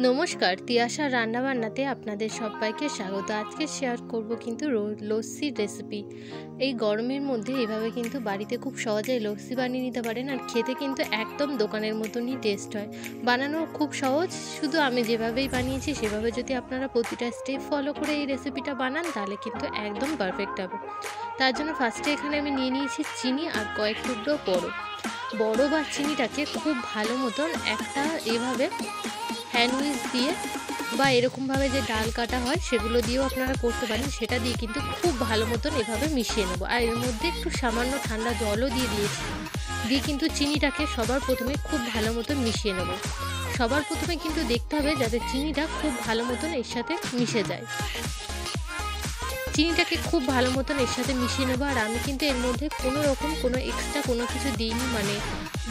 নমস্কার, তিয়াশার রান্নাবান্নাতে আপনাদের সবাইকে স্বাগত। আজকে শেয়ার করব কিন্তু লস্যির রেসিপি। এই গরমের মধ্যে এইভাবে কিন্তু বাড়িতে খুব সহজেই লস্যি বানিয়ে নিতে পারেন, আর খেতে কিন্তু একদম দোকানের মতনই টেস্ট হয়। বানানো খুব সহজ, শুধু আমি যেভাবেই বানিয়েছি সেভাবে যদি আপনারা প্রতিটা স্টেপ ফলো করে এই রেসিপিটা বানান তাহলে কিন্তু একদম পারফেক্ট হবে। তার জন্য ফার্স্টে এখানে আমি নিয়ে নিয়েছি চিনি আর কয়েক টুকরো বড় বা চিনিটাকে খুব ভালো মতন একটা এভাবে হ্যান্ড উইচ দিয়ে বা এরকমভাবে যে ডাল কাটা হয় সেগুলো দিয়েও আপনারা করতে পারেন, সেটা দিয়ে কিন্তু খুব ভালো মতন এভাবে মিশিয়ে নেবো। আর এর মধ্যে একটু সামান্য ঠান্ডা জলও দিয়ে দিয়েছি, দিয়ে কিন্তু চিনিটাকে সবার প্রথমে খুব ভালো মতন মিশিয়ে নেবো। সবার প্রথমে কিন্তু দেখতে হবে যাতে চিনিটা খুব ভালো মতন এর সাথে মিশে যায়। চিনিটাকে খুব ভালো মতন এর সাথে মিশিয়ে নেবো। আর আমি কিন্তু এর মধ্যে কোনো রকম কোনো এক্সট্রা কোনো কিছু দিইনি, মানে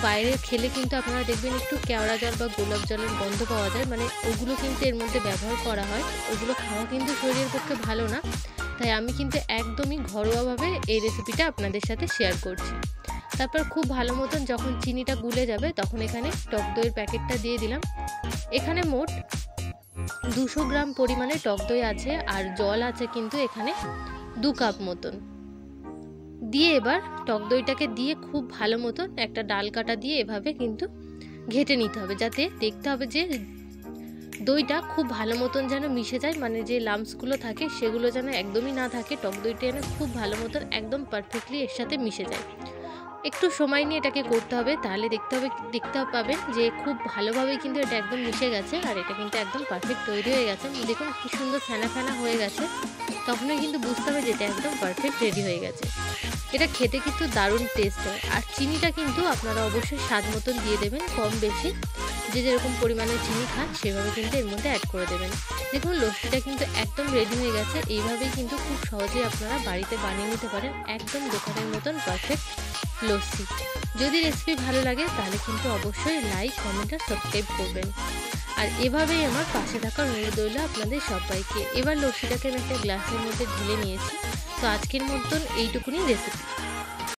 বাইরে খেলে কিন্তু আপনারা দেখবেন একটু কেওড়া জল বা গোলাপ জলের গন্ধ পাওয়া যায়, মানে ওগুলো কিন্তু এর মধ্যে ব্যবহার করা হয়। ওগুলো খাওয়া কিন্তু শরীরের পক্ষে ভালো না, তাই আমি কিন্তু একদমই ঘরোয়াভাবে এই রেসিপিটা আপনাদের সাথে শেয়ার করছি। তারপর খুব ভালো মতন যখন চিনিটা গুলে যাবে তখন এখানে টক দইয়ের প্যাকেটটা দিয়ে দিলাম। এখানে মোট 200 গ্রাম পরিমাণে টক দই আছে, আর জল আছে কিন্তু এখানে 2 কাপ মতন। দিয়ে এবার টক দইটাকে দিয়ে খুব ভালো মতন একটা ডাল কাটা দিয়ে এভাবে কিন্তু ঘেটে নিতে হবে, যাতে দেখতে হবে যে দইটা খুব ভালো মতন যেন মিশে যায়, মানে যে লাম্পসগুলো থাকে সেগুলো যেন একদমই না থাকে। টক দইটা যেন খুব ভালো মতন একদম পারফেক্টলি এর সাথে মিশে যায়। একটু সময় নিয়ে এটাকে করতে হবে, তাহলে দেখতে পাবেন যে খুব ভালোভাবে কিন্তু এটা একদম মিশে গেছে, আর এটা কিন্তু একদম পারফেক্ট তৈরি হয়ে গেছে। দেখুন কি সুন্দর ফেনা ফেনা হয়ে গেছে, তখনই কিন্তু বুঝতে হবে যে এটা একদম পারফেক্ট রেডি হয়ে গেছে। এটা খেতে কিন্তু দারুণ টেস্ট হয়। আর চিনিটা কিন্তু আপনারা অবশ্যই স্বাদ মতন দিয়ে দেবেন, কম বেশি যে যেরকম পরিমাণে চিনি খান সেভাবে কিন্তু এর মধ্যে অ্যাড করে দেবেন। দেখুন লস্যিটা কিন্তু একদম রেডি হয়ে গেছে। এইভাবেই কিন্তু খুব সহজেই আপনারা বাড়িতে বানিয়ে নিতে পারেন একদম দোকানের মতন পারফেক্ট লস্যি। যদি রেসিপি ভালো লাগে তাহলে কিন্তু অবশ্যই লাইক, কমেন্ট আর সাবস্ক্রাইব করবেন। আর এভাবেই আমার পাশে থাকার অনুরোধ রইল আপনাদের সবাইকে। এবার লস্যিটাকে আমি একটা গ্লাসের মধ্যে ঢেলে নিয়েছি। তো আজকের মতন এইটুকুনি রেসিপি।